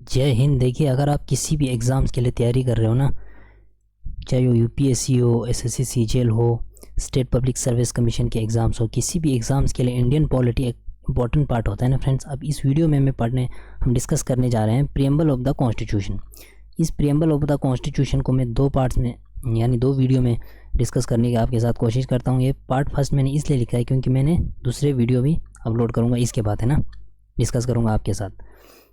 जय हिंद। देखिए, अगर आप किसी भी एग्ज़ाम्स के लिए तैयारी कर रहे हो ना, चाहे वो यूपीएससी हो, एसएससी सीजीएल हो, स्टेट पब्लिक सर्विस कमीशन के एग्ज़ाम्स हो, किसी भी एग्ज़ाम्स के लिए इंडियन पॉलिटी एक इंपॉर्टेंट पार्ट होता है ना फ्रेंड्स। अब इस वीडियो में हम डिस्कस करने जा रहे हैं प्रियम्बल ऑफ द कॉन्स्टिट्यूशन। इस प्रियम्बल ऑफ द कॉन्स्टिट्यूशन को मैं दो पार्ट्स में यानी दो वीडियो में डिस्कस करने की आपके साथ कोशिश करता हूँ। ये पार्ट फर्स्ट मैंने इसलिए लिखा है क्योंकि मैंने दूसरे वीडियो भी अपलोड करूँगा, इसके बाद है ना डिस्कस करूँगा आपके साथ।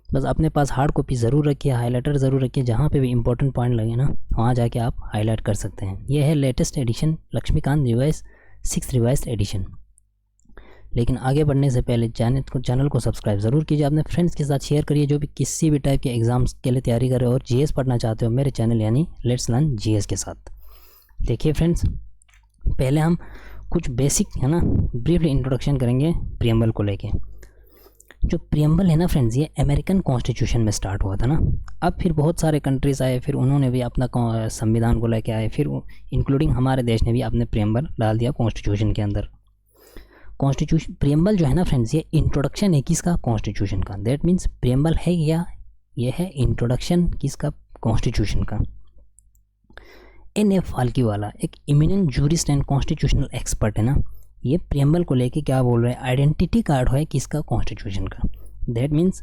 बस अपने पास हार्ड कॉपी ज़रूर रखिए, हाइलाइटर ज़रूर रखिए, जहाँ पे भी इंपॉर्टेंट पॉइंट लगे ना वहाँ जाके आप हाईलाइट कर सकते हैं। यह है latest edition, Laxmikanth revise 6 revise edition. लेकिन आगे बढ़ने से पहले चैनल को सब्सक्राइब ज़रूर कीजिए, अपने फ्रेंड्स के साथ शेयर करिए जो भी किसी भी टाइप के एग्ज़ाम्स के लिए तैयारी कर रहे हो और जीएस पढ़ना चाहते हो मेरे चैनल यानी लेट्स लर्न जीएस के साथ। देखिए फ्रेंड्स, पहले हम कुछ बेसिक है ना ब्रीफली इंट्रोडक्शन करेंगे प्रियम्बल को लेके। जो प्रियम्बल है ना फ्रेंड्स, ये अमेरिकन कॉन्स्टिट्यूशन में स्टार्ट हुआ था ना। अब फिर बहुत सारे कंट्रीज़ आए, फिर उन्होंने भी अपना संविधान को लेके आए, फिर इंक्लूडिंग हमारे देश ने भी अपने प्रियम्बल डाल दिया कॉन्स्टिट्यूशन के अंदर। कॉन्स्टिट्यूशन प्रियम्बल जो है ना फ्रेंड्स, ये इंट्रोडक्शन है किसका, कॉन्स्टिट्यूशन का। दैट मीन्स प्रियम्बल है या ये है इंट्रोडक्शन किसका, कॉन्स्टिट्यूशन का। NF फाल्केवाला एक eminent jurist and constitutional expert है ना, ये प्रियम्बल को लेके क्या बोल रहे हैं, आइडेंटिटी कार्ड है किसका, कॉन्स्टिट्यूशन का। दैट मीन्स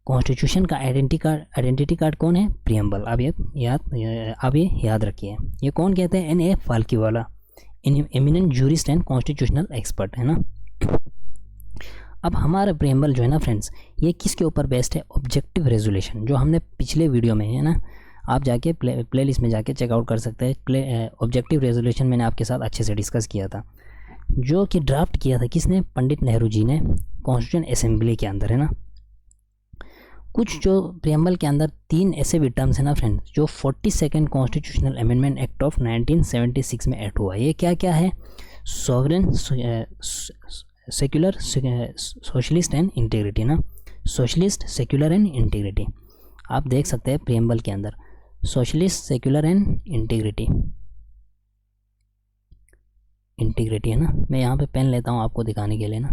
कॉन्स्टिट्यूशन का आइडेंटिटी कार्ड कौन है, प्रियम्बल। अब ये याद रखिए। ये कौन कहते हैं, NF Palkhivala, eminent jurist and constitutional expert है ना। अब हमारा प्रियम्बल जो है ना फ्रेंड्स, ये किसके ऊपर बेस्ड है, ऑब्जेक्टिव रेजोल्यूशन, जो हमने पिछले वीडियो में है ना, आप जाके प्लेलिस्ट में जाके चेकआउट कर सकते हैं। ऑब्जेक्टिव रेजोल्यूशन मैंने आपके साथ अच्छे से डिस्कस किया था, जो कि ड्राफ्ट किया था किसने, पंडित नेहरू जी ने कॉन्स्टिट्यूशन असेंबली के अंदर है ना। कुछ जो प्रियम्बल के अंदर 3 ऐसे भी टर्म्स है ना फ्रेंड्स, जो 42nd constitutional amendment act of 1976 में ऐड हुआ। ये क्या क्या है, sovereign, secular, socialist and integrity ना। सोशलिस्ट, सेक्युलर एंड इंटीग्रिटी आप देख सकते हैं प्रियम्बल के अंदर, सोशलिस्ट, सेक्युलर एंड इंटीग्रिटी है ना। मैं यहाँ पे पेन लेता हूँ आपको दिखाने के लिए ना।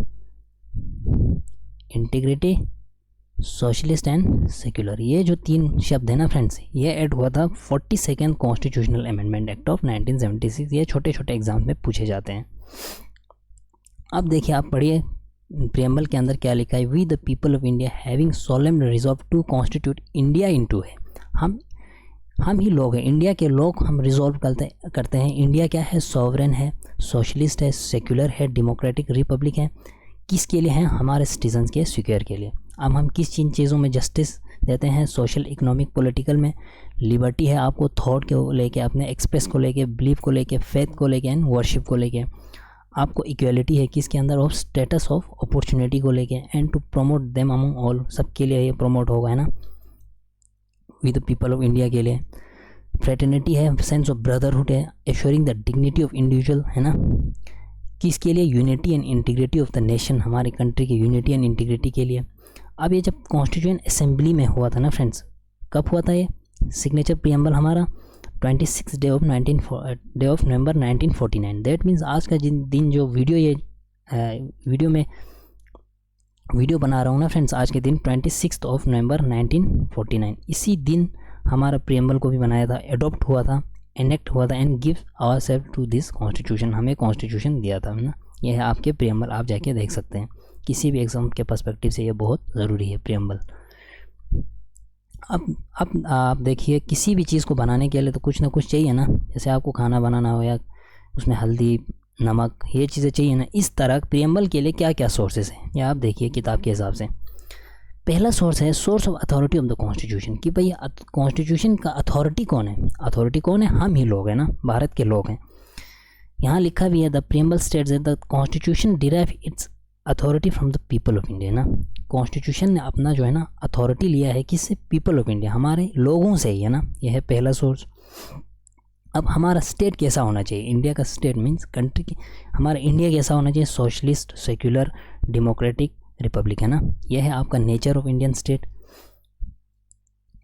इंटीग्रिटी, सोशलिस्ट एंड सेक्युलर, ये जो 3 शब्द है ना फ्रेंड्स, ये ऐड हुआ था 42nd constitutional amendment act of 1976। ये छोटे छोटे एग्जाम में पूछे जाते हैं। अब देखिए, आप पढ़िए प्रियम्बल के अंदर क्या लिखा है, we the people of India having solemn resolved to constitute India into है। हम ही लोग हैं, इंडिया के लोग हम रिजॉल्व करते हैं। इंडिया क्या है, सॉवरेन है, सोशलिस्ट है, सेक्युलर है, डेमोक्रेटिक रिपब्लिक है। किसके लिए है, हमारे सिटीजन्स के सिक्योर के लिए। अब हम किस चीज़ों में जस्टिस देते हैं, सोशल, इकोनॉमिक, पॉलिटिकल में लिबर्टी है आपको, थॉट को लेके, अपने एक्सप्रेस को लेके, बिलीफ को लेके, फेथ को लेके एंड वर्शिप को लेके। आपको इक्वलिटी है किसके अंदर, ऑफ स्टेटस ऑफ अपॉर्चुनिटी को लेके, and to promote them among all, सबके लिए ये प्रमोट होगा है ना, with the people of India के लिए। फ्रेटर्निटी है, सेंस ऑफ ब्रदरहुड है, assuring the dignity of individual है ना। किसके लिए, unity and integrity of the nation, हमारे कंट्री के यूनिटी एंड इंटीग्रिटी के लिए। अब ये जब कॉन्स्टिट्यूशन असेंबली में हुआ था ना फ्रेंड्स, कब हुआ था ये सिग्नेचर प्रियम्बल हमारा, 26 day of November 1949। That means आज का दिन जो वीडियो बना रहा हूँ ना फ्रेंड्स, आज के दिन 26 नवंबर 1949, इसी दिन हमारा प्रियम्बल को भी बनाया था, एडॉप्ट हुआ था, एनेक्ट हुआ था, and give our self to this constitution, हमें कॉन्स्टिट्यूशन दिया था ना। यह है आपके प्रियम्बल, आप जाके देख सकते हैं, किसी भी एग्जाम के पर्सपेक्टिव से ये बहुत ज़रूरी है प्रियम्बल। अब आप देखिए, किसी भी चीज़ को बनाने के लिए तो कुछ ना कुछ चाहिए ना, जैसे आपको खाना बनाना हो या उसमें हल्दी, नमक, ये चीज़ें चाहिए ना। इस तरह प्रियम्बल के लिए क्या क्या सोर्सेज हैं, ये आप देखिए किताब के हिसाब से। पहला सोर्स है source of authority of the constitution, कि भाई कॉन्स्टिट्यूशन का अथॉरिटी कौन है। अथॉरिटी कौन है, हम ही लोग हैं ना, भारत के लोग हैं। यहाँ लिखा भी है, the preamble states that the constitution derive it's authority from the people of India ना। कॉन्स्टिट्यूशन ने अपना जो है ना अथॉरिटी लिया है किससे, पीपल ऑफ इंडिया, हमारे लोगों से ही है ना। यह है पहला सोर्स। अब हमारा स्टेट कैसा होना चाहिए, इंडिया का स्टेट मीन्स कंट्री की, हमारा इंडिया कैसा होना चाहिए, सोशलिस्ट, सेक्युलर, डेमोक्रेटिक, रिपब्लिक है ना। यह है आपका nature of Indian state.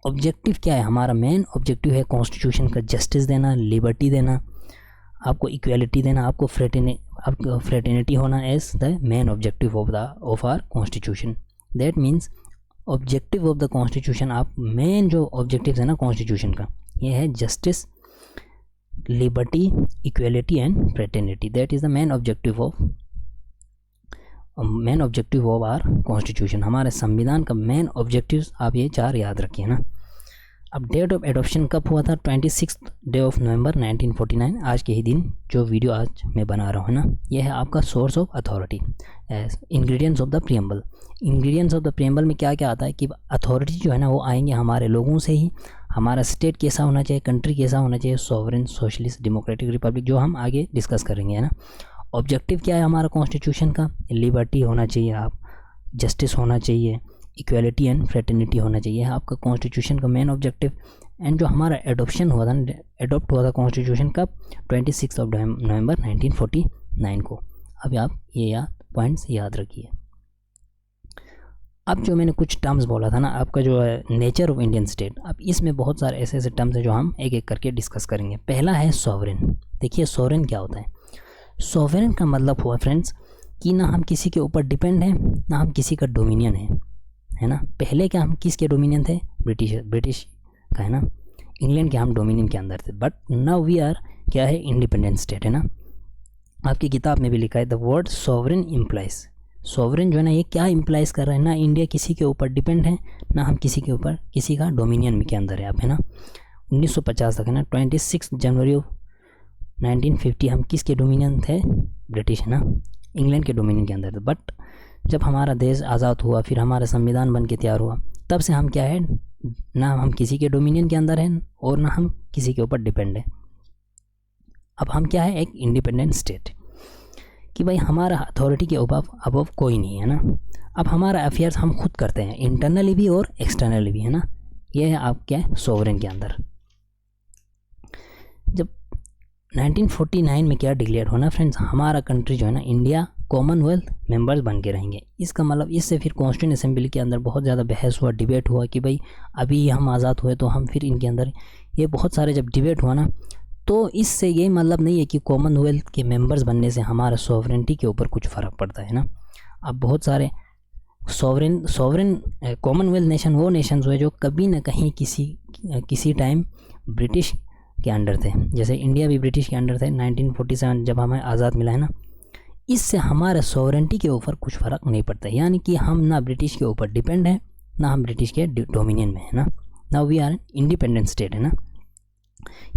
Objective क्या है, हमारा मेन ऑब्जेक्टिव है कॉन्स्टिट्यूशन का जस्टिस देना, लिबर्टी देना, आपको इक्वलिटी देना, आपको फ्रेटर्निटी होना as the main objective of our constitution. That means objective of the constitution, आप मेन जो ऑब्जेक्टिव है ना कॉन्स्टिट्यूशन का, ये है justice, liberty, equality and fraternity. That is the main objective of our constitution. हमारे संविधान का मेन ऑब्जेक्टिव्स आप ये 4 याद रखिए ना। अब डेट ऑफ एडॉप्शन कब हुआ था? 26 डे ऑफ नवंबर 1949, आज के ही दिन जो वीडियो आज मैं बना रहा हूँ ना, ये है आपका source of authority. Ingredients of the preamble, ingredients of the preamble में क्या क्या आता है कि अथॉरिटी जो है ना वो आएंगे हमारे लोगों से ही। हमारा स्टेट कैसा होना चाहिए, कंट्री कैसा होना चाहिए, सॉवरेन, सोशलिस्ट, डेमोक्रेटिक, रिपब्लिक, जो हम आगे डिस्कस करेंगे, है ना। ऑब्जेक्टिव क्या है हमारा कॉन्स्टिट्यूशन का? लिबर्टी होना चाहिए, आप जस्टिस होना चाहिए, इक्वलिटी एंड फ्रेटर्निटी होना चाहिए, आपका कॉन्स्टिट्यूशन का मेन ऑब्जेक्टिव। एंड जो हमारा एडॉप्शन हुआ था, एडॉप्ट हुआ था कॉन्स्टिट्यूशन कब? 26 नवंबर 1949 को। अब आप ये पॉइंट्स याद रखिए। अब जो मैंने कुछ टर्म्स बोला था ना, आपका जो है नेचर ऑफ इंडियन स्टेट, अब इसमें बहुत सारे ऐसे ऐसे टर्म्स हैं जो हम एक एक करके डिस्कस करेंगे। पहला है सॉवरेन। देखिए सॉवरेन क्या होता है? सॉवरेन का मतलब हुआ फ्रेंड्स कि ना हम किसी के ऊपर डिपेंड हैं, ना हम किसी का डोमिनियन है ना। पहले क्या हम किसके डोमिनियन थे? ब्रिटिश का, है ना। इंग्लैंड के हम डोमिनियन के अंदर थे, बट नाउ वी आर क्या है? इंडिपेंडेंट स्टेट, है ना। आपकी किताब में भी लिखा है the word sovereign implies, sovereign जो है ना ये क्या इम्प्लाइज कर रहा है ना, इंडिया किसी के ऊपर डिपेंड है, ना हम किसी के ऊपर किसी का डोमिनियन के अंदर है आप, है ना। 1950 तक, है ना। 26 जनवरी 1950 हम किसके डोमिनियन थे? ब्रिटिश, है ना, इंग्लैंड के डोमिनियन के अंदर थे। बट जब हमारा देश आज़ाद हुआ, फिर हमारा संविधान बन के तैयार हुआ, तब से हम क्या है, ना हम किसी के डोमिनियन के अंदर हैं और ना हम किसी के ऊपर डिपेंड है। अब हम क्या है? एक इंडिपेंडेंट स्टेट, कि भाई हमारा अथॉरिटी के अबव कोई नहीं है ना। अब हमारा अफेयर्स हम खुद करते हैं, इंटरनली भी और एक्सटर्नली भी, है ना। ये है आप क्या है? सोवरेन के अंदर। जब 1949 में क्या डिक्लेयर होना फ्रेंड्स, हमारा कंट्री जो है ना, इंडिया कॉमनवेल्थ मेंबर्स बन के रहेंगे। इसका मतलब इससे फिर कॉन्स्टिट्यूंट असेंबली के अंदर बहुत ज़्यादा बहस हुआ, डिबेट हुआ कि भाई अभी हम आज़ाद हुए तो हम फिर इनके अंदर, ये बहुत सारे जब डिबेट हुआ ना, तो इससे ये मतलब नहीं है कि कॉमनवेल्थ के मेंबर्स बनने से हमारा सॉवरेंटी के ऊपर कुछ फ़र्क पड़ता है ना। अब बहुत सारे सॉवरेन कॉमनवेल्थ नेशन वो नेशंस हुए जो कभी ना कहीं किसी टाइम ब्रिटिश के अंडर थे। जैसे इंडिया भी ब्रिटिश के अंडर थे 1947 जब हमें आज़ाद मिला, है ना। इससे हमारे सॉवरेंटी के ऊपर कुछ फ़र्क नहीं पड़ता, यानी कि हम ना ब्रिटिश के ऊपर डिपेंड हैं, ना हम ब्रिटिश के डोमिनियन में, है ना। Now we are independent state, है ना।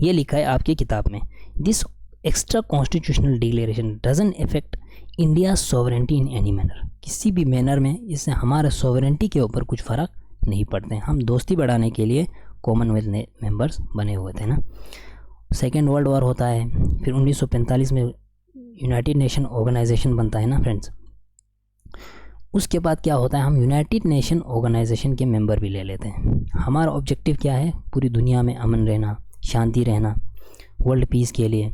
ये लिखा है आपकी किताब में, this extra constitutional declaration doesn't affect India sovereignty in any manner, किसी भी मैनर में इससे हमारे सॉवरेंटी के ऊपर कुछ फ़र्क नहीं पड़ते हैं। हम दोस्ती बढ़ाने के लिए कॉमनवेल्थ मेंबर्स बने हुए थे ना। सेकेंड वर्ल्ड वॉर होता है, फिर 1945 में यूनाइटेड नेशन ऑर्गेनाइजेशन बनता है ना फ्रेंड्स। उसके बाद क्या होता है, हम यूनाइटेड नेशन ऑर्गेनाइजेशन के मेंबर भी ले लेते हैं। हमारा ऑब्जेक्टिव क्या है? पूरी दुनिया में अमन रहना, शांति रहना, वर्ल्ड पीस के लिए,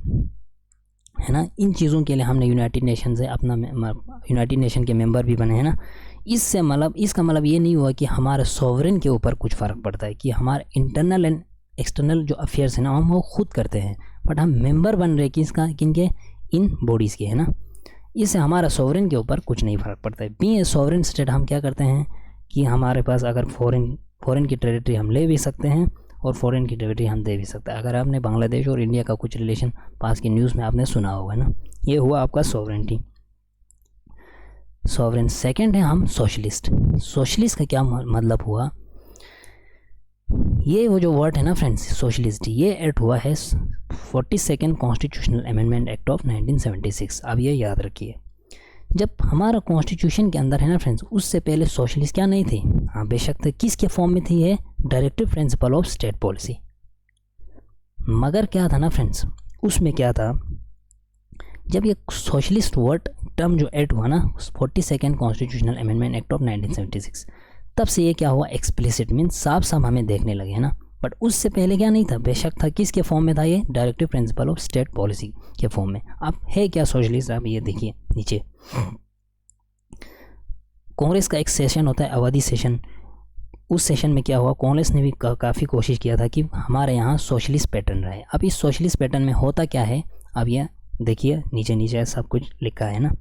है ना। इन चीज़ों के लिए हमने यूनाइटेड नेशन से अपना यूनाइटेड नेशन के मेंबर भी बने, हैं ना। इससे मतलब इसका मतलब ये नहीं हुआ कि हमारे सॉवरेन के ऊपर कुछ फ़र्क पड़ता है, कि हमारे इंटरनल एंड एक्सटर्नल जो अफेयर्स हैं ना हम वो खुद करते हैं, बट हम मेंबर बन रहे किनके? इन बॉडीज़ के, है ना। इससे हमारा सॉवरेन के ऊपर कुछ नहीं फ़र्क पड़ता है। बी ए सॉवरेन स्टेट हम क्या करते हैं कि हमारे पास अगर फॉरेन की टेरिटरी हम ले भी सकते हैं और फॉरेन की टेरिटरी हम दे भी सकते हैं। अगर आपने बांग्लादेश और इंडिया का कुछ रिलेशन पास की न्यूज़ में आपने सुना होगा ना, ये हुआ आपका सॉवरेंटी, सॉवरेन। सेकंड है हम सोशलिस्ट। सोशलिस्ट का क्या मतलब हुआ? ये वो जो वर्ड है ना फ्रेंड्स, सोशलिस्ट, ये एक्ट हुआ है 42nd constitutional amendment act of 1976। अब ये याद रखिए, जब हमारा कॉन्स्टिट्यूशन के अंदर है ना फ्रेंड्स, उससे पहले सोशलिस्ट क्या नहीं थे? हाँ बेशक थे। किसके फॉर्म में थी? ये directive principle of state policy. मगर क्या था ना फ्रेंड्स, उसमें क्या था, जब ये सोशलिस्ट वर्ड टर्म जो ऐड हुआ ना 42nd constitutional amendment act of 1976, तब से ये क्या हुआ? एक्सप्लिसिट मीन्स साफ साफ हमें देखने लगे, है ना। बट उससे पहले क्या नहीं था? बेशक था। किसके फॉर्म में था? ये directive principle of state policy के फॉर्म में। अब है क्या सोशलिस्ट? आप ये देखिए नीचे, कांग्रेस का एक सेशन होता है, अवधि सेशन। उस सेशन में क्या हुआ, कांग्रेस ने भी काफ़ी कोशिश किया था कि हमारे यहाँ सोशलिस्ट पैटर्न रहे। अब इस सोशलिस्ट पैटर्न में होता क्या है, अब यह देखिए नीचे नीचे सब कुछ लिखा है ना।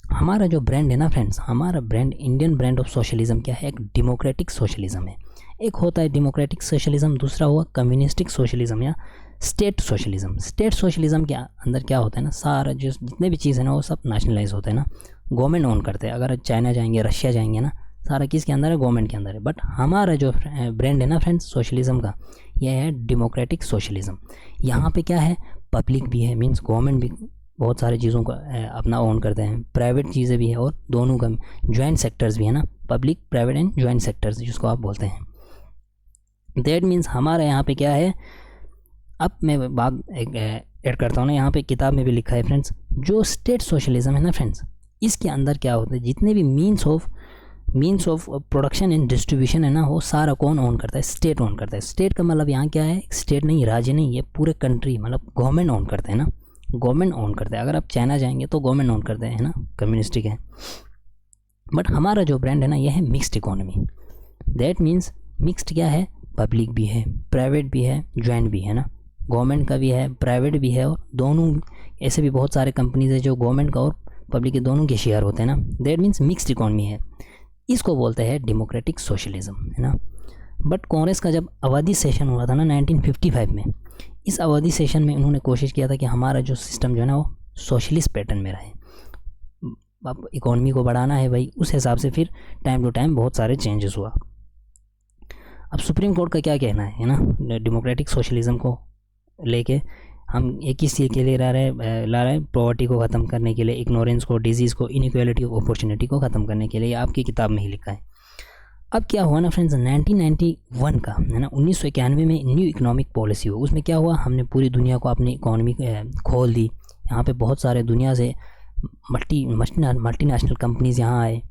हमारा जो ब्रांड है ना फ्रेंड्स, हमारा brand, Indian brand of socialism क्या है, एक डेमोक्रेटिक सोशलिज्म है। एक होता है डेमोक्रेटिक सोशलिज्म, दूसरा हुआ कम्युनिस्टिक सोशलिज्म या स्टेट सोशलिज्म। स्टेट सोशलिज्म के अंदर क्या होता है ना, सारा जो जितने भी चीज़ है ना वो सब नेशनलाइज होते हैं ना, गवर्नमेंट ओन करते हैं। अगर चाइना जाएंगे, रशिया जाएंगे ना, सारा किसके अंदर है, गवर्नमेंट के अंदर है। बट हमारा जो ब्रांड है ना फ्रेंड्स सोशलिज्म का, यह है डेमोक्रेटिक सोशलिज्म। यहाँ पे क्या है, पब्लिक भी है, मीन्स गवर्नमेंट भी बहुत सारी चीज़ों को अपना ओन करते हैं, प्राइवेट चीज़ें भी है और दोनों का ज्वाइंट सेक्टर्स भी है ना, public private and joint sectors जिसको आप बोलते हैं। दैट मीन्स हमारा यहाँ पे क्या है, अब मैं बात ऐड करता हूँ ना, यहाँ पे किताब में भी लिखा है फ्रेंड्स, जो स्टेट सोशलिज्म है ना फ्रेंड्स, इसके अंदर क्या होता है, जितने भी means of production and distribution है ना, वो सारा कौन ओन करता है, स्टेट ओन करता है। स्टेट का मतलब यहाँ क्या है, स्टेट नहीं, राज्य नहीं, ये पूरे कंट्री मतलब गवर्नमेंट ओन करते हैं ना, गवर्नमेंट ओन करते हैं। अगर आप चाइना जाएंगे तो गवर्नमेंट ओन करते हैं ना, कम्युनिस्टिक है। बट हमारा जो ब्रांड है ना, यह है mixed economy. That means mixed क्या है, पब्लिक भी है, प्राइवेट भी है, ज्वाइंट भी है ना, गवर्नमेंट का भी है, प्राइवेट भी है, और दोनों ऐसे भी बहुत सारे कंपनीज है जो गवर्नमेंट का और पब्लिक के दोनों के शेयर होते हैं ना। दैट मीन्स मिक्स्ड इकोनॉमी है, इसको बोलते हैं डेमोक्रेटिक सोशलिज्म, है ना। बट कांग्रेस का जब आबादी सेशन हुआ था ना 1955 में, इस आबादी सेशन में उन्होंने कोशिश किया था कि हमारा जो सिस्टम जो है ना वो सोशलिस्ट पैटर्न में रहे। अब इकोनॉमी को बढ़ाना है भाई, उस हिसाब से फिर टाइम टू टाइम बहुत सारे चेंजेस हुआ। अब सुप्रीम कोर्ट का क्या कहना है ना, डेमोक्रेटिक सोशलिज्म को लेके हम एक ही चीज़ के लिए ला रहे हैं, पॉवर्टी को ख़त्म करने के लिए, इग्नोरेंस को, डिजीज़ को, इनइक्वालिटी ऑफ अपॉर्चुनिटी को ख़त्म करने के लिए, आपकी किताब में ही लिखा है। अब क्या हुआ ना फ्रेंड्स, 1991 का है ना, 1991 में न्यू इकोनॉमिक पॉलिसी हुआ। उसमें क्या हुआ, हमने पूरी दुनिया को अपनी इकोनॉमी खोल दी। यहाँ पे बहुत सारे दुनिया से मल्टीनेशनल कंपनीज़ यहाँ आए,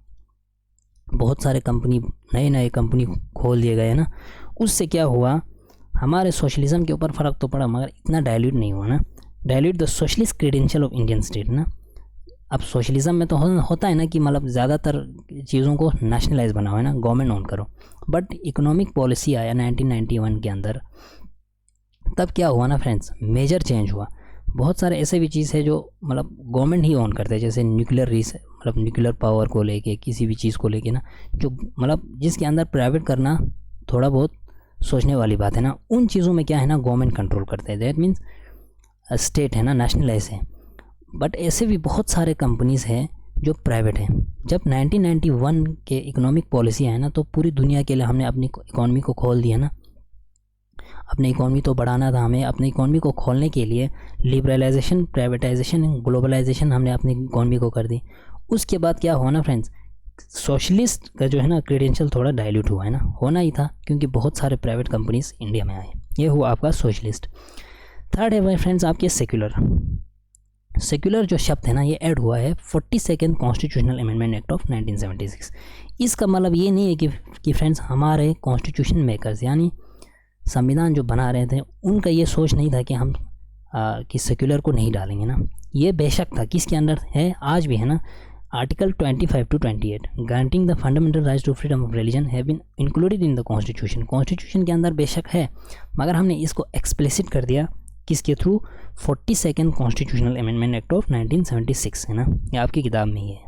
बहुत सारे कंपनी, नए कंपनी खोल दिए गए ना। उससे क्या हुआ, हमारे सोशलिज्म के ऊपर फ़र्क तो पड़ा, मगर इतना डायल्यूट नहीं हुआ ना, dilute the socialist credential of Indian state ना। अब सोशलिज्म में तो होता है ना कि मतलब ज़्यादातर चीज़ों को नेशनलाइज बनाओ, है ना, गवर्नमेंट ओन करो। बट इकोनॉमिक पॉलिसी आया 1991 के अंदर, तब क्या हुआ ना फ्रेंड्स, मेजर चेंज हुआ। बहुत सारे ऐसे भी चीज़ है जो मतलब गवर्नमेंट ही ओन करते हैं, जैसे मतलब न्यूक्लियर पावर को लेके, किसी भी चीज़ को लेके ना, जो मतलब जिसके अंदर प्राइवेट करना थोड़ा बहुत सोचने वाली बात है ना, उन चीज़ों में क्या है ना, गवर्नमेंट कंट्रोल करते हैं। दैट मीन्स स्टेट है ना, नेशनलाइज है। बट ऐसे भी बहुत सारे कंपनीज़ हैं जो प्राइवेट हैं। जब 1991 के इकोनॉमिक पॉलिसी आए ना, तो पूरी दुनिया के लिए हमने अपनी इकोनॉमी को खोल दिया ना। अपनी इकोनॉमी तो बढ़ाना था हमें, अपनी इकोनॉमी को खोलने के लिए लिबरलाइजेशन, प्राइवेटाइजेशन, ग्लोबलाइजेशन हमने अपनी इकोनॉमी को कर दी। उसके बाद क्या हुआ ना फ्रेंड्स, सोशलिस्ट का जो है ना क्रेडेंशियल थोड़ा डाइल्यूट हुआ, है ना, होना ही था, क्योंकि बहुत सारे प्राइवेट कंपनीज इंडिया में आए। ये हुआ आपका सोशलिस्ट। थर्ड है भाई फ्रेंड्स आपके सेक्युलर। सेक्युलर जो शब्द है ना, ये ऐड हुआ है 42nd constitutional amendment act of 1976। इसका मतलब ये नहीं है कि फ्रेंड्स हमारे कॉन्स्टिट्यूशन मेकर्स यानी संविधान जो बना रहे थे, उनका ये सोच नहीं था कि हम कि सेक्युलर को नहीं डालेंगे ना। ये बेशक था, किसके अंदर है, आज भी है ना, article 25 to 28 granting the fundamental rights to freedom of religion have been included in the constitution. Constitution के अंदर बेशक है, मगर हमने इसको एक्सप्लिसिट कर दिया किसके through, 42nd constitutional amendment act of 1976, है ना, ये आपकी किताब में ही है।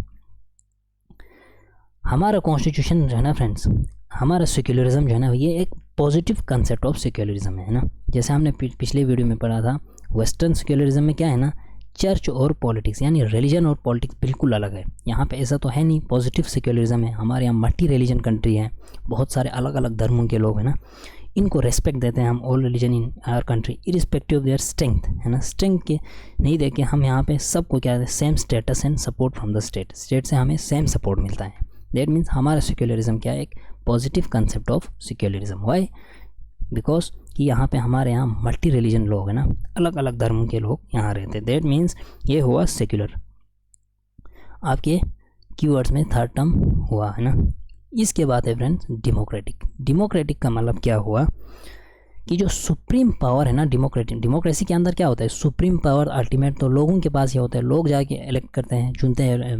हमारा कॉन्स्टिट्यूशन जो है ना फ्रेंड्स, हमारा सेक्युलरिज्म जो है ना, ये एक पॉजिटिव कंसेप्ट ऑफ सेक्युलरिज्म है ना। जैसे हमने पिछले वीडियो में पढ़ा था, वेस्टर्न सेक्युलरिज्म में क्या है ना, चर्च और पॉलिटिक्स यानी रिलीजन और पॉलिटिक्स बिल्कुल अलग है। यहाँ पे ऐसा तो है नहीं, पॉजिटिव सेक्युलरिज्म है। हमारे यहाँ मल्टी रिलीजन कंट्री है, बहुत सारे अलग अलग धर्मों के लोग हैं ना, इनको रेस्पेक्ट देते हैं हम, all religion in our country irrespective of their strength, है ना। स्ट्रेंथ के नहीं देके हम यहाँ पे सबको क्या है, same status and support from the state से हमें सेम सपोर्ट मिलता है। दैट मीन्स हमारा सेक्युलरिज्म क्या है, एक positive concept of secularism. Why, because कि यहाँ पे हमारे यहाँ मल्टी रिलीजन लोग हैं ना, अलग अलग धर्मों के लोग यहाँ रहते हैं। दैट मीन्स ये हुआ सेक्युलर। आपके कीवर्ड्स में थर्ड टर्म हुआ, है ना। इसके बाद है फ्रेंड्स डेमोक्रेटिक। डेमोक्रेटिक का मतलब क्या हुआ कि जो सुप्रीम पावर है ना, डेमोक्रेसी के अंदर क्या होता है, सुप्रीम पावर अल्टीमेट तो लोगों के पास ही होता है। लोग जाके इलेक्ट करते हैं, चुनते हैं,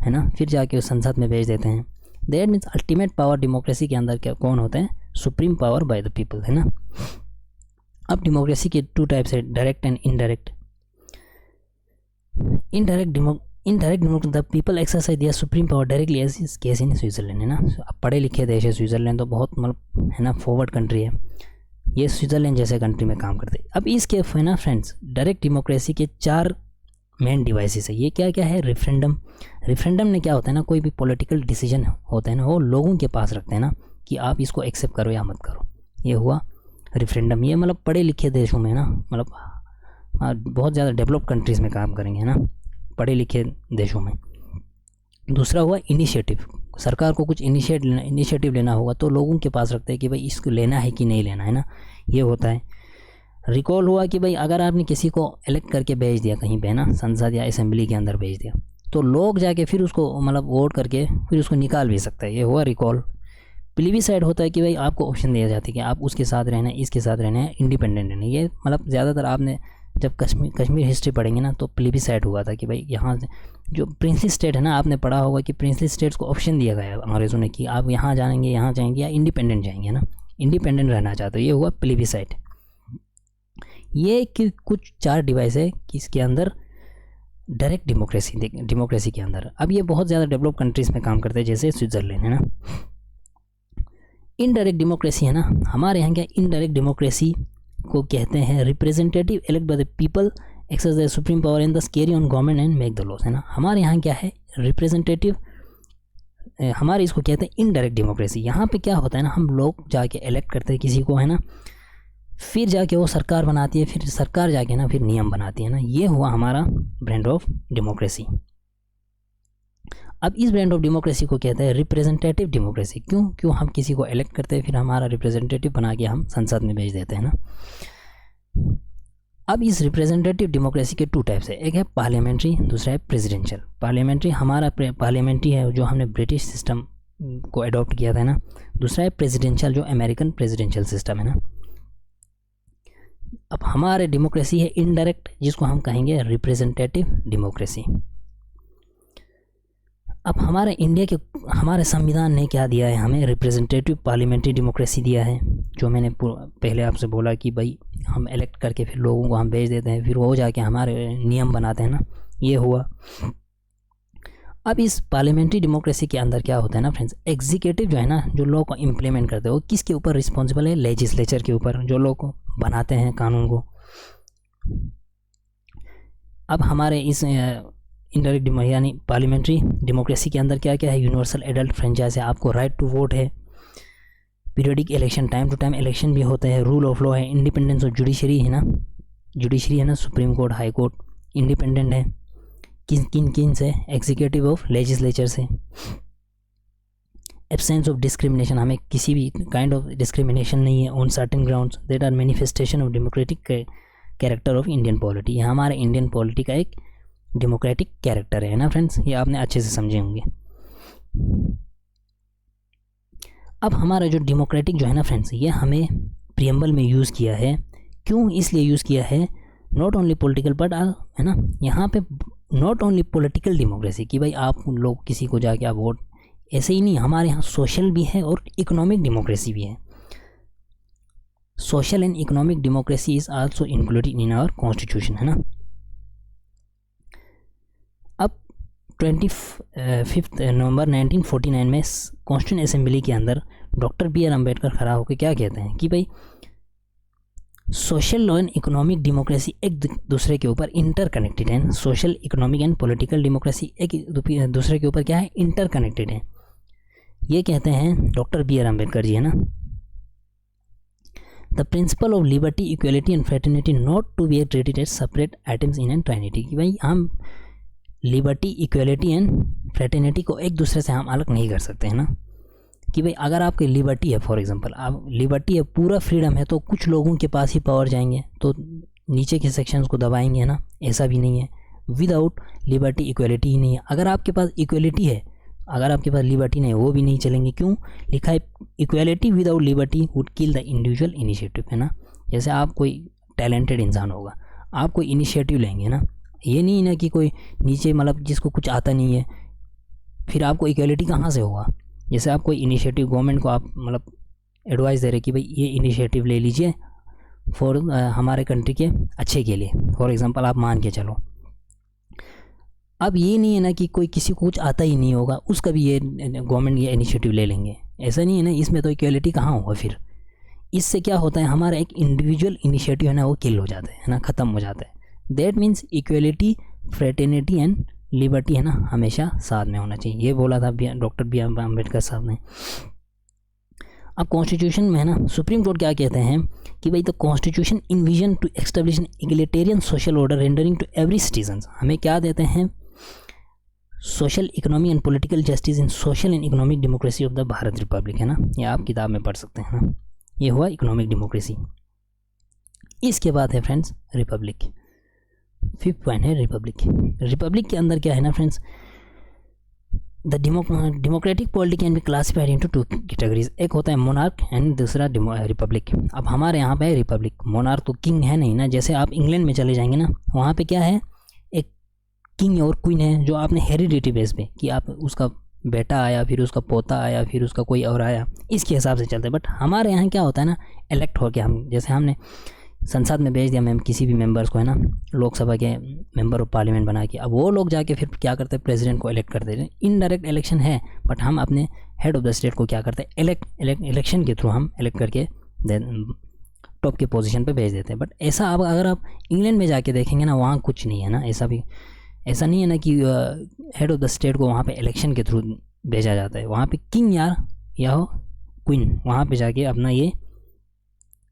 है ना, फिर जाके संसद में भेज देते हैं। That means ultimate power democracy के अंदर क्या कौन होता है, supreme power by the people, है ना। अब डेमोक्रेसी के 2 टाइप्स है, direct and indirect. Indirect indirect democracy, the people exercise दिया supreme power directly as is case in Switzerland, है ना। अब पढ़े लिखे देश है स्विट्जरलैंड, तो बहुत मतलब है ना फॉरवर्ड कंट्री है, ये स्विट्जरलैंड जैसे कंट्री में काम करते हैं। अब इसके है ना फ्रेंड्स, डायरेक्ट डेमोक्रेसी के 4 मेन डिवाइसेस है। ये क्या क्या है? रेफरेंडम। रेफरेंडम में क्या होता है ना, कोई भी पॉलिटिकल डिसीजन होता है ना, वो लोगों के पास रखते हैं ना कि आप इसको एक्सेप्ट करो या मत करो, ये हुआ रेफरेंडम। ये मतलब पढ़े लिखे देशों में ना, मतलब बहुत ज़्यादा डेवलप कंट्रीज़ में काम करेंगे ना, पढ़े लिखे देशों में। दूसरा हुआ इनिशिएटिव, सरकार को कुछ इनिशिएटिव लेना होगा तो लोगों के पास रखते हैं कि भाई इसको लेना है कि नहीं लेना है ना, ये होता है। रिकॉल हुआ कि भाई अगर आपने किसी को इलेक्ट करके भेज दिया कहीं पे ना, संसद या असेंबली के अंदर भेज दिया, तो लोग जाके फिर उसको मतलब वोट करके फिर उसको निकाल भी सकता है, ये हुआ रिकॉल। प्लेबिसाइड होता है कि भाई आपको ऑप्शन दिया जाता है कि आप उसके साथ रहना है, इसके साथ रहना है, इंडिपेंडेंट रहना है। ये मतलब ज़्यादातर आपने जब कश्मीर हिस्ट्री पढ़ेंगे ना तो प्लेबिसाइड हुआ था कि भाई यहाँ जो प्रिंसली स्टेट है ना, आपने पढ़ा होगा कि प्रिंसली स्टेट्स को ऑप्शन दिया गया है अंग्रेज़ों ने कि आप यहाँ जाएंगे, यहाँ जाएंगे या इंडिपेंडेंट जाएंगे ना, इंडिपेंडेंट रहना चाहते हो, ये हुआ प्लेबिसाइड। ये कि कुछ 4 डिवाइस है किसके अंदर, डायरेक्ट डेमोक्रेसी के अंदर। अब ये बहुत ज़्यादा डेवलप कंट्रीज़ में काम करते हैं जैसे स्विट्ज़रलैंड, है ना। इनडायरेक्ट डेमोक्रेसी है ना, हमारे यहाँ क्या इनडायरेक्ट डेमोक्रेसी को कहते हैं representative elect by the people exercise supreme power and thus carry on government and make the laws, है ना। हमारे यहाँ क्या है रिप्रेजेंटेटिव, हमारे इसको कहते हैं इनडायरेक्ट डेमोक्रेसी। यहाँ पे क्या होता है ना, हम लोग जाके इलेक्ट करते हैं किसी को, है ना, फिर जाके वो सरकार बनाती है, फिर सरकार जाके ना फिर नियम बनाती है ना, ये हुआ हमारा ब्रांड ऑफ डेमोक्रेसी। अब इस ब्रांड ऑफ डेमोक्रेसी को कहते हैं रिप्रेजेंटेटिव डेमोक्रेसी। क्यों हम किसी को इलेक्ट करते हैं, फिर हमारा रिप्रेजेंटेटिव बना के हम संसद में भेज देते हैं ना। अब इस रिप्रेजेंटेटिव डेमोक्रेसी के 2 टाइप्स है, एक है पार्लियामेंट्री, दूसरा है प्रेसिडेंशियल। पार्लियामेंट्री हमारा पार्लियामेंट्री है जो हमने ब्रिटिश सिस्टम को अडॉप्ट किया था ना, दूसरा है प्रेसिडेंशियल जो अमेरिकन प्रेसिडेंशियल सिस्टम है ना। अब हमारे डेमोक्रेसी है इनडायरेक्ट, जिसको हम कहेंगे रिप्रेजेंटेटिव डेमोक्रेसी। अब हमारे इंडिया के हमारे संविधान ने क्या दिया है हमें, रिप्रेजेंटेटिव पार्लियामेंट्री डेमोक्रेसी दिया है, जो मैंने पहले आपसे बोला कि भाई हम इलेक्ट करके फिर लोगों को हम भेज देते हैं, फिर वो जाके हमारे नियम बनाते हैं ना, ये हुआ। अब इस पार्लियामेंट्री डेमोक्रेसी के अंदर क्या होता है ना फ्रेंड्स, एग्जीक्यूटिव जो है ना, जो लॉ को इम्प्लीमेंट करते हैं, वो किसके ऊपर रिस्पॉन्सिबल है, लेजिस्लेचर के ऊपर, जो लॉ को बनाते हैं कानून को। अब हमारे इस इनडायरेक्ट यानी पार्लियामेंट्री डेमोक्रेसी के अंदर क्या क्या है, यूनिवर्सल एडल्ट फ्रेंचाइज है, आपको राइट टू वोट है, periodic election, time to time election भी होते हैं, रूल ऑफ लॉ है, इंडिपेंडेंस ऑफ जुडिशरी है ना, supreme court, high court independent है, किन से, एग्जीक्यूटिव ऑफ लेजिस्लेचर से। एब्सेंस ऑफ डिस्क्रिमिनेशन, हमें किसी भी काइंड ऑफ डिस्क्रिमिनेशन नहीं है on certain grounds that are manifestation of democratic character of Indian polity. ये हमारे इंडियन पॉलिटी का एक डेमोक्रेटिक कैरेक्टर है ना फ्रेंड्स, ये आपने अच्छे से समझे होंगे। अब हमारा जो डेमोक्रेटिक जो है ना फ्रेंड्स, ये हमें प्रियम्बल में यूज़ किया है। क्यों इसलिए यूज़ किया है, नॉट ओनली पॉलिटिकल बट है ना, यहाँ पे नॉट ओनली पॉलिटिकल डेमोक्रेसी कि भाई आप लोग किसी को जाके आप वोट, ऐसे ही नहीं, हमारे यहाँ सोशल भी है और इकोनॉमिक डेमोक्रेसी भी है। Social and economic democracy is also included in our constitution, है ना। अब 25 नवंबर 1949 में कॉन्स्टिट्यूंट असेंबली के अंदर डॉक्टर B.R. अम्बेडकर खड़ा होकर क्या कहते हैं कि भाई social law and economic democracy एक दूसरे के ऊपर इंटरकनेक्टेड है। Social, economic and political democracy एक दूसरे के ऊपर क्या है, इंटरकनेक्टेड है। ये कहते हैं डॉक्टर B.R. अम्बेडकर जी, है ना। The principle of liberty, equality and fraternity not to be treated as separate items in an trinity, कि भाई हम लिबर्टी, इक्वलिटी एंड फ्रेटर्निटी को एक दूसरे से हम अलग नहीं कर सकते, है ना। कि भाई अगर आपकी लिबर्टी है, फॉर एग्जांपल आप लिबर्टी है, पूरा फ्रीडम है, तो कुछ लोगों के पास ही पावर जाएंगे तो नीचे के सेक्शंस को दबाएंगे, है ना। ऐसा भी नहीं है, विदाउट लिबर्टी इक्वलिटी ही नहीं है। अगर आपके पास इक्वलिटी है, अगर आपके पास लिबर्टी नहीं है, वो भी नहीं चलेंगे। क्यों लिखा है, equality without liberty would kill the individual initiative, है ना। जैसे आप कोई टैलेंटेड इंसान होगा, आप कोई इनिशिएटिव लेंगे ना, ये नहीं ना कि कोई नीचे मतलब जिसको कुछ आता नहीं है, फिर आपको इक्वलिटी कहाँ से होगा। जैसे आप कोई इनिशिएटिव, गवर्नमेंट को आप मतलब एडवाइस दे रहे कि भाई ये इनिशिएटिव ले लीजिए फॉर, हमारे कंट्री के अच्छे के लिए, फॉर एग्जांपल आप मान के चलो अब ये नहीं है ना कि कोई किसी को कुछ आता ही नहीं होगा उसका भी ये गवर्नमेंट ये इनिशिएटिव ले लेंगे, ऐसा नहीं है ना। इसमें तो इक्वलिटी कहाँ होगा फिर। इससे क्या होता है, हमारा एक इंडिविजुअल इनिशिएटिव है ना वो किल हो जाता है ना, ख़त्म हो जाता है। That means equality, fraternity and liberty है ना हमेशा साथ में होना चाहिए, ये बोला था डॉक्टर बी आर अम्बेडकर साहब ने। अब कॉन्स्टिट्यूशन में है ना सुप्रीम कोर्ट क्या कहते हैं कि भाई the constitution envision to establish an egalitarian social order rendering to every citizen, हमें क्या देते हैं, social economy and political justice in social and economic democracy of the Bharat republic, है ना, ये आप किताब में पढ़ सकते हैं ना। ये हुआ इकोनॉमिक डेमोक्रेसी। इसके बाद है फ्रेंड्स रिपब्लिक। 5th पॉइंट है रिपब्लिक। रिपब्लिक के अंदर क्या है ना friends, the democratic polity can be classified into 2 categories, एक होता है मोनार्क एंड दूसरा रिपब्लिक। अब हमारे यहाँ पे है रिपब्लिक, मोनार्क तो किंग है नहीं ना, जैसे आप इंग्लैंड में चले जाएंगे ना वहाँ पे क्या है, एक किंग और क्वीन है जो आपने हेरिडिटी बेस पे कि आप उसका बेटा आया, फिर उसका पोता आया, फिर उसका कोई और आया, इसके हिसाब से चलता है। बट हमारे यहाँ क्या होता है ना, इलेक्ट हो के हम, जैसे हमने संसद में भेज दिया मैम किसी भी मेंबर्स को, है ना, लोकसभा के मेंबर ऑफ पार्लियामेंट बना के, अब वो लोग जाके फिर क्या करते हैं, प्रेसिडेंट को इलेक्ट कर देते हैं। इनडायरेक्ट इलेक्शन है, बट हम अपने हेड ऑफ द स्टेट को क्या करते हैं, इलेक्शन के थ्रू हम इलेक्ट करके टॉप के पोजीशन पे भेज देते हैं। बट ऐसा अब अगर आप इंग्लैंड में जाके देखेंगे ना, वहाँ कुछ नहीं है ना, ऐसा नहीं है ना कि हेड ऑफ द स्टेट को वहाँ पे इलेक्शन के थ्रू भेजा जाता है। वहाँ पे किंग या हो क्वीन वहाँ पे जाके अपना ये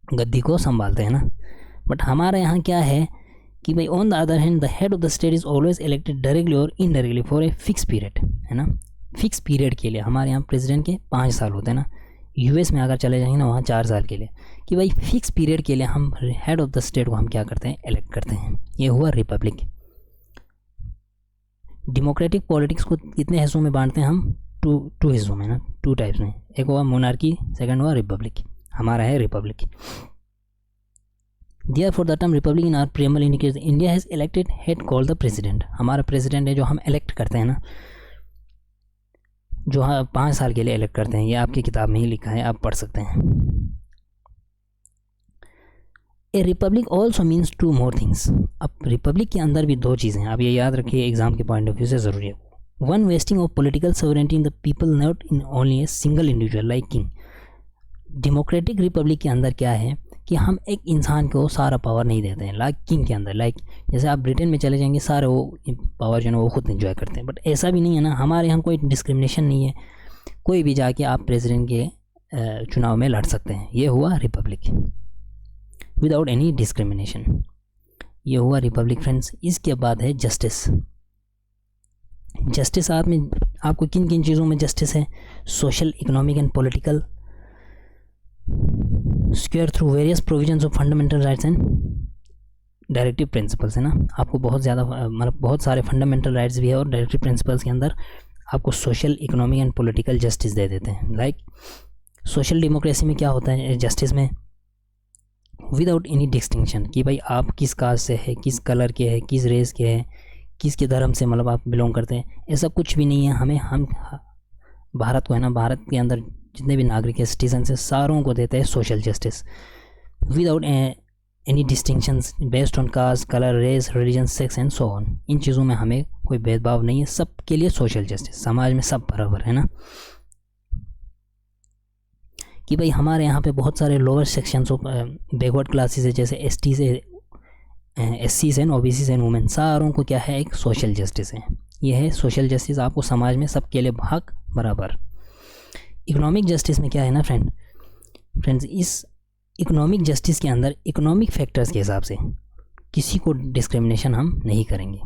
गद्दी को संभालते हैं ना। बट हमारे यहाँ क्या है कि भाई on the other hand the head of the state is always elected directly और indirectly for a fix period, है ना, फिक्स पीरियड के लिए। हमारे यहाँ प्रेसिडेंट के 5 साल होते हैं ना, यूएस में अगर चले जाएंगे ना वहाँ 4 साल के लिए, कि भाई फिक्स पीरियड के लिए हम हेड ऑफ द स्टेट को हम क्या करते हैं, इलेक्ट करते हैं। ये हुआ रिपब्लिक। डेमोक्रेटिक पॉलिटिक्स को कितने हिस्सों में बांटते हैं हम, टू हिस्सों में ना, 2 टाइप्स में, एक हुआ मोनार्की, सेकंड हुआ रिपब्लिक। हमारा है Republic. Therefore the term republic in our preamble indicates India has elected head called the president, हमारा प्रेसिडेंट है जो हम इलेक्ट करते हैं ना, जो 5 साल के लिए इलेक्ट करते हैं। ये आपकी किताब में ही लिखा है, आप पढ़ सकते हैं। ए Republic also means 2 more things। अब रिपब्लिक के अंदर भी 2 चीज़ें हैं, आप ये याद रखिए, एग्जाम के पॉइंट ऑफ व्यू से ज़रूरी है। 1 wasting of political sovereignty in the people, not in only a single individual like king. Democratic Republic के अंदर क्या है कि हम एक इंसान को सारा पावर नहीं देते हैं, लाइक किंग के अंदर, लाइक जैसे आप ब्रिटेन में चले जाएंगे सारे वो पावर जो है वो खुद एंजॉय करते हैं। बट ऐसा भी नहीं है ना, हमारे यहाँ कोई डिस्क्रिमिनेशन नहीं है, कोई भी जाके आप प्रेसिडेंट के चुनाव में लड़ सकते हैं। ये हुआ रिपब्लिक विदाउट एनी डिस्क्रिमिनेशन। ये हुआ रिपब्लिक फ्रेंड्स। इसके बाद है जस्टिस। जस्टिस आप में आपको किन किन चीज़ों में जस्टिस है, social, economic and political, square through various provisions of fundamental rights and directive principles, है ना। आपको बहुत ज़्यादा मतलब बहुत सारे फंडामेंटल राइट्स भी है और डायरेक्टिव प्रिंसिपल्स के अंदर आपको social, economic and political justice दे देते हैं। लाइक सोशल डेमोक्रेसी में क्या होता है, जस्टिस में विदाउट एनी डिस्टिंक्शन कि भाई आप किस कास्ट से है, किस कलर के है, किस रेस के है, किसके धर्म से मतलब आप बिलोंग करते हैं, ऐसा कुछ भी नहीं है। हम भारत को, है ना, भारत के अंदर जितने भी नागरिक है, सिटीजन है, सारों को देते हैं social justice without any distinctions based on caste, colour, race, religion, sex and so on. इन चीज़ों में हमें कोई भेदभाव नहीं है, सब के लिए सोशल जस्टिस, समाज में सब बराबर, है ना। कि भाई हमारे यहाँ पे बहुत सारे lower sections of backward classes है, जैसे एसटी से SCs and OBCs and women, सारों को क्या है, एक सोशल जस्टिस है। ये है सोशल जस्टिस, आपको समाज में सबके लिए हक बराबर। इकोनॉमिक जस्टिस में क्या है ना फ्रेंड्स, इस इकोनॉमिक जस्टिस के अंदर इकोनॉमिक फैक्टर्स के हिसाब से किसी को डिस्क्रिमिनेशन हम नहीं करेंगे।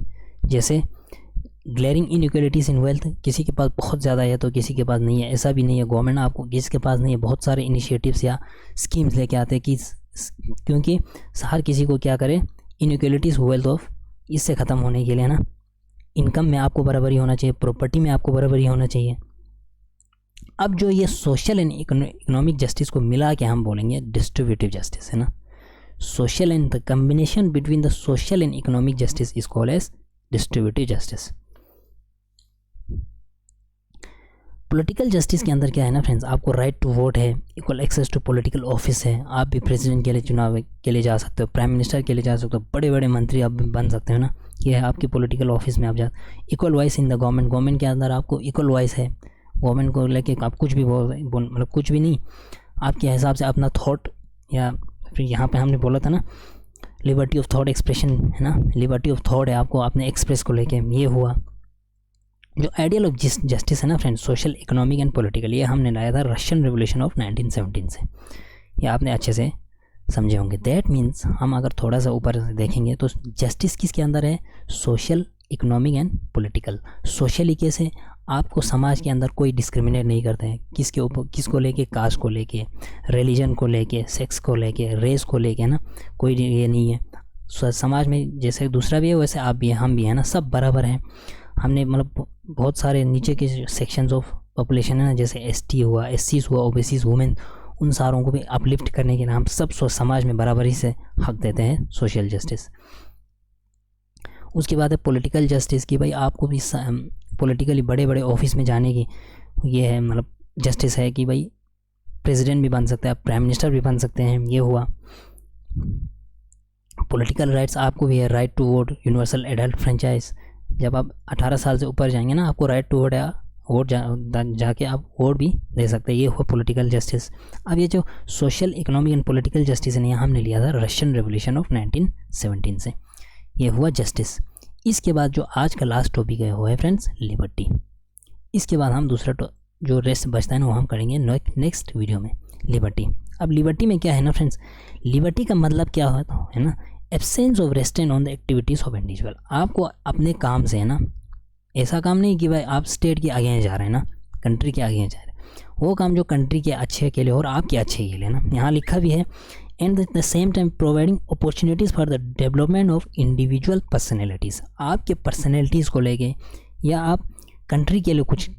जैसे ग्लेरिंग इनइक्वालिटीज़ इन वेल्थ, किसी के पास बहुत ज़्यादा है तो किसी के पास नहीं है, ऐसा भी नहीं है। गवर्नमेंट आपको किसी के पास नहीं है, बहुत सारे इनिशिएटिव्स या स्कीम्स लेके आते हैं कि क्योंकि हर किसी को क्या करे, इनइक्वालिटीज़ वेल्थ ऑफ, इससे ख़त्म होने के लिए ना इनकम में आपको बराबरी होना चाहिए, प्रॉपर्टी में आपको बराबरी होना चाहिए। अब जो ये सोशल एंड इकोनॉमिक जस्टिस को मिला के हम बोलेंगे डिस्ट्रीब्यूटिव जस्टिस, है ना। Social and the combination between the social and economic justice is called as distributive justice. Political justice के अंदर क्या है ना फ्रेंड्स, आपको राइट टू वोट है, equal access to political office है, आप भी प्रेसिडेंट के लिए चुनाव के लिए जा सकते हो, प्राइम मिनिस्टर के लिए जा सकते हो, बड़े बड़े मंत्री आप बन सकते हो ना, ये है आपके पॉलिटिकल ऑफिस में आप जा, equal voice in the government के अंदर आपको इक्वल वॉइस है, गवर्नमेंट को लेके आप कुछ भी मतलब कुछ भी नहीं, आपके हिसाब से अपना थॉट, या फिर यहाँ पे हमने बोला था ना लिबर्टी ऑफ थॉट एक्सप्रेशन है ना, लिबर्टी ऑफ थॉट है आपको अपने एक्सप्रेस को लेके। ये हुआ जो आइडियल ऑफ जस्टिस है ना friends, social, economic and political, ये हमने लाया था रशियन रेवोल्यूशन ऑफ 1917 से, ये आपने अच्छे से समझे होंगे। दैट मीन्स हम अगर थोड़ा सा ऊपर देखेंगे तो जस्टिस किसके अंदर है, social, economic and political. Socially कैसे, आपको समाज के अंदर कोई डिस्क्रिमिनेट नहीं करते हैं, किसके ऊपर, किसको लेके, कास्ट को लेके, रिलीजन को लेके, सेक्स को लेके, रेस को लेके ना, कोई ये नहीं है। समाज में जैसे दूसरा भी है वैसे आप भी हैं, हम भी हैं ना, सब बराबर हैं। हमने मतलब बहुत सारे नीचे के सेक्शंस ऑफ पॉपुलेशन है ना, जैसे एसटी हुआ, एससीज हुआ, ओबीसीज, वुमेन, उन सारों को भी अपलिफ्ट करने के लिए हम सब समाज में बराबरी से हक देते हैं, सोशल जस्टिस। उसके बाद है पॉलिटिकल जस्टिस की भाई आपको भी पॉलिटिकली बड़े बड़े ऑफिस में जाने की ये है, मतलब जस्टिस है कि भाई प्रेसिडेंट भी बन सकते हैं, प्राइम मिनिस्टर भी बन सकते हैं। ये हुआ पॉलिटिकल राइट्स, आपको भी है right to vote, universal adult franchise, जब आप 18 साल से ऊपर जाएंगे ना आपको राइट टू वोट है, वोट जाके आप वोट भी दे सकते हैं। ये हुआ पॉलिटिकल जस्टिस। अब ये जो social, economic and political justice है, हमने लिया था रशियन रेवोल्यूशन ऑफ 1917 से। ये हुआ जस्टिस। इसके बाद जो आज का लास्ट टॉपिक है वो है फ्रेंड्स लिबर्टी। इसके बाद हम दूसरा जो रेस्ट बचता है ना वो हम करेंगे नेक्स्ट वीडियो में, लिबर्टी। अब लिबर्टी में क्या है ना फ्रेंड्स, लिबर्टी का मतलब क्या है ना, absence of restaurant on the activities of individual. आपको अपने काम से है ना, ऐसा काम नहीं कि भाई आप स्टेट के आगे जा रहे हैं ना, कंट्री के आगे जा रहे हैं, वो काम जो कंट्री के अच्छे के लिए और आपके अच्छे के लिए ना, यहाँ लिखा भी है, and at the same time providing opportunities for the development of individual personalities. आपके पर्सनैलिटीज़ को लेके या आप कंट्री के लिए कुछ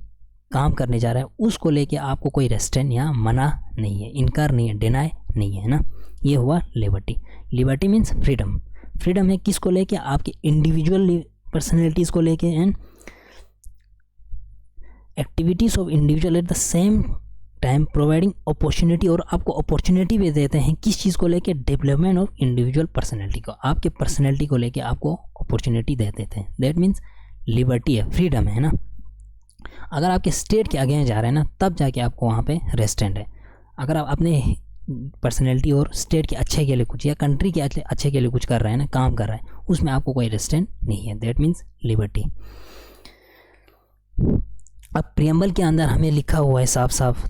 काम करने जा रहे हैं उसको लेके आपको कोई रेस्ट्रेंट या मना नहीं है, इनकार नहीं है, डिनाई नहीं है ना। ये हुआ liberty. Liberty means freedom. Freedom है किसको लेके, आपके इंडिविजुअल पर्सनैलिटीज़ को लेके, and activities of individual at the same time providing opportunity, और आपको अपॉर्चुनिटी भी देते हैं किस चीज़ को लेके, डेवलपमेंट ऑफ इंडिविजुअल पर्सनैलिटी को, आपके पर्सनैलिटी को लेके आपको अपॉर्चुनिटी दे देते हैं। दैट मीन्स लिबर्टी है, फ्रीडम है ना। अगर आपके स्टेट के आगे जा रहे हैं ना तब जाके आपको वहाँ पे रेस्ट्रेंट है। अगर आप अपने पर्सनैलिटी और स्टेट के अच्छे के लिए कुछ या कंट्री के अच्छे के लिए कुछ कर रहे हैं ना, काम कर रहे हैं, उसमें आपको कोई रेस्ट्रेंट नहीं है। That means liberty. अब प्रियम्बल के अंदर हमें लिखा हुआ है साफ साफ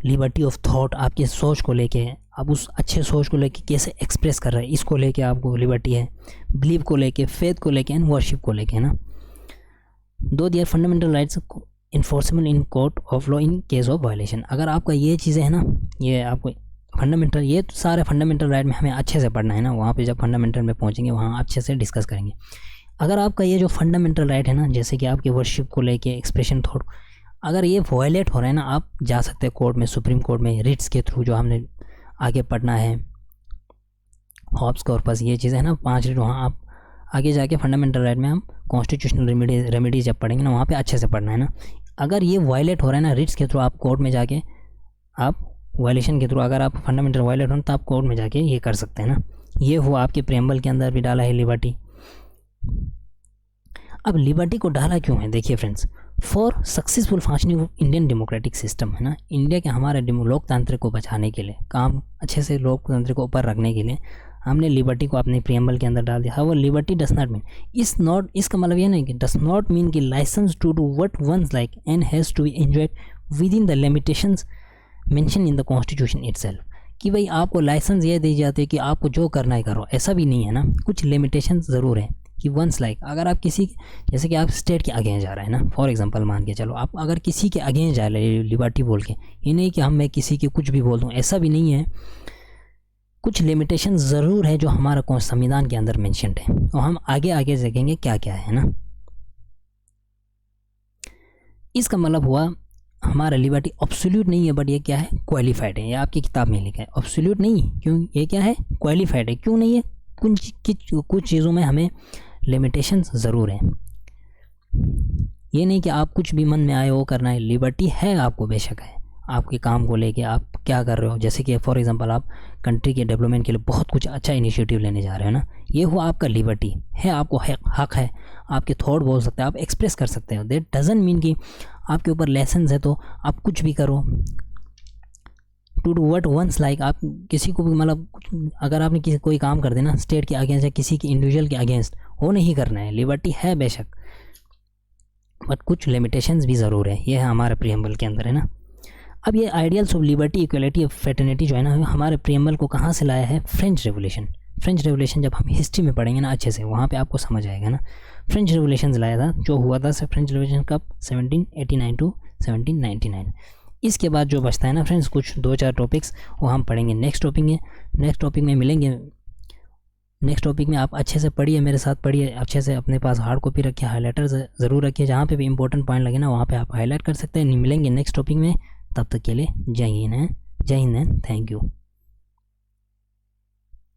लिबर्टी ऑफ थॉट, आपके सोच को लेके, आप उस अच्छे सोच को लेके कैसे एक्सप्रेस कर रहे हैं इसको लेके आपको लिबर्टी है। बिलीव को लेके, फेथ को लेके एंड वर्शिप को लेके ना। दो their fundamental rights enforcement in court of law in case of violation. अगर आपका ये चीज़ें है ना, ये आपको फंडामेंटल, ये तो सारे फंडामेंटल राइट में हमें अच्छे से पढ़ना है ना, वहाँ पे जब फंडामेंटल में पहुँचेंगे वहाँ अच्छे से डिस्कस करेंगे। अगर आपका ये जो फंडामेंटल राइट है ना, जैसे कि आपके वर्शिप को लेके, एक्सप्रेशन थॉट, अगर ये वायलेट हो रहा है ना, आप जा सकते हैं कोर्ट में, सुप्रीम कोर्ट में, रिट्स के थ्रू, जो हमने आगे पढ़ना है, हॉब्स कॉर्पस, ये चीज़ें है ना 5 रिट, वहाँ आप आगे जाके फंडामेंटल राइट में हम कॉन्स्टिट्यूशनल रेमेडीज जब पढ़ेंगे ना वहाँ पे अच्छे से पढ़ना है ना। अगर ये वायलेट हो रहा है ना रिट्स के थ्रू, आप कोर्ट में जाके, आप वायलेशन के थ्रू अगर आप फंडामेंटल वायलेट हो तो आप कोर्ट में जाके ये कर सकते हैं ना। ये हुआ आपके प्रेम्बल के अंदर भी डाला है लिबर्टी। अब लिबर्टी को डाला क्यों है, देखिए friends, for successful functioning of Indian democratic system है ना, इंडिया के हमारे लोकतंत्र को बचाने के लिए, काम अच्छे से लोकतंत्र को ऊपर रखने के लिए हमने लिबर्टी को अपने प्रियम्बल के अंदर डाल दिया। वो liberty does not mean is not, इसका मतलब ये नहीं कि डस नॉट मीन कि license to do what one's like and has to be enjoyed within the limitations mention in the constitution itself, कि भाई आपको लाइसेंस ये दी जाती है कि आपको जो करना है करो, ऐसा भी नहीं है ना। कुछ लिमिटेशंस ज़रूर है कि वंस लाइक, अगर आप किसी, जैसे कि आप स्टेट के आगे जा रहे हैं ना, फॉर एग्जांपल मान के चलो आप अगर किसी के आगे जा रहे हैं लिबर्टी बोल के, ये नहीं कि मैं किसी के कुछ भी बोल दूँ, ऐसा भी नहीं है। कुछ लिमिटेशन ज़रूर है जो हमारा संविधान के अंदर मेंशन्ड है, और हम आगे आगे देखेंगे क्या क्या है ना। इसका मतलब हुआ हमारा लिबर्टी एब्सोल्यूट नहीं है, बट ये क्या है, क्वालिफाइड है। ये आपकी किताब में लिखा है, एब्सोल्यूट नहीं, क्यों, ये क्या है, क्वालिफाइड है। क्यों नहीं है, कुछ चीज़ों में हमें लिमिटेशंस ज़रूर हैं। ये नहीं कि आप कुछ भी मन में आए वो करना है, लिबर्टी है आपको, बेशक है, आपके काम को लेके, आप क्या कर रहे हो, जैसे कि फॉर एग्जांपल आप कंट्री के डेवलपमेंट के लिए बहुत कुछ अच्छा इनिशिएटिव लेने जा रहे हो ना, ये हुआ आपका लिबर्टी है, आपको हक है, आपके थॉट बोल सकते हैं, आप एक्सप्रेस कर सकते हो। दैट डजंट मीन कि आपके ऊपर लेसन्स है तो आप कुछ भी करो, to do what one's like, आप किसी को भी मतलब अगर आपने किसी कोई काम कर देना स्टेट के अगेंस्ट या किसी के इंडिविजुअल के अगेंस्ट, वो नहीं करना है। लिबर्टी है बेशक, बट कुछ लिमिटेशंस भी ज़रूर है, ये है हमारे प्रियम्बल के अंदर, है ना। अब ये ideals of liberty, equality of fraternity जो है ना, हमारे प्रियम्बल को कहाँ से लाया है, फ्रेंच रेवोल्यूशन। फ्रेंच रेवोल्यूशन जब हम हिस्ट्री में पढ़ेंगे ना अच्छे से, वहाँ पे आपको समझ आएगा ना। फ्रेंच रेवोल्यूशन लाया था, जो हुआ था फ्रेंच रेवोल्यूशन कब, 1789 टू 1799। इसके बाद जो बचता है ना फ्रेंड्स, कुछ 2-4 टॉपिक्स वो हम पढ़ेंगे नेक्स्ट टॉपिक में मिलेंगे। नेक्स्ट टॉपिक में आप अच्छे से पढ़िए, मेरे साथ पढ़िए अच्छे से, अपने पास हार्ड कॉपी रखिए, हाईलाइटर ज़रूर रखिए, जहाँ पे भी इंपॉर्टेंट पॉइंट लगे ना वहाँ पे आप हाईलाइट कर सकते हैं। मिलेंगे नेक्स्ट टॉपिक में, तब तक के लिए जय हिंद, थैंक यू।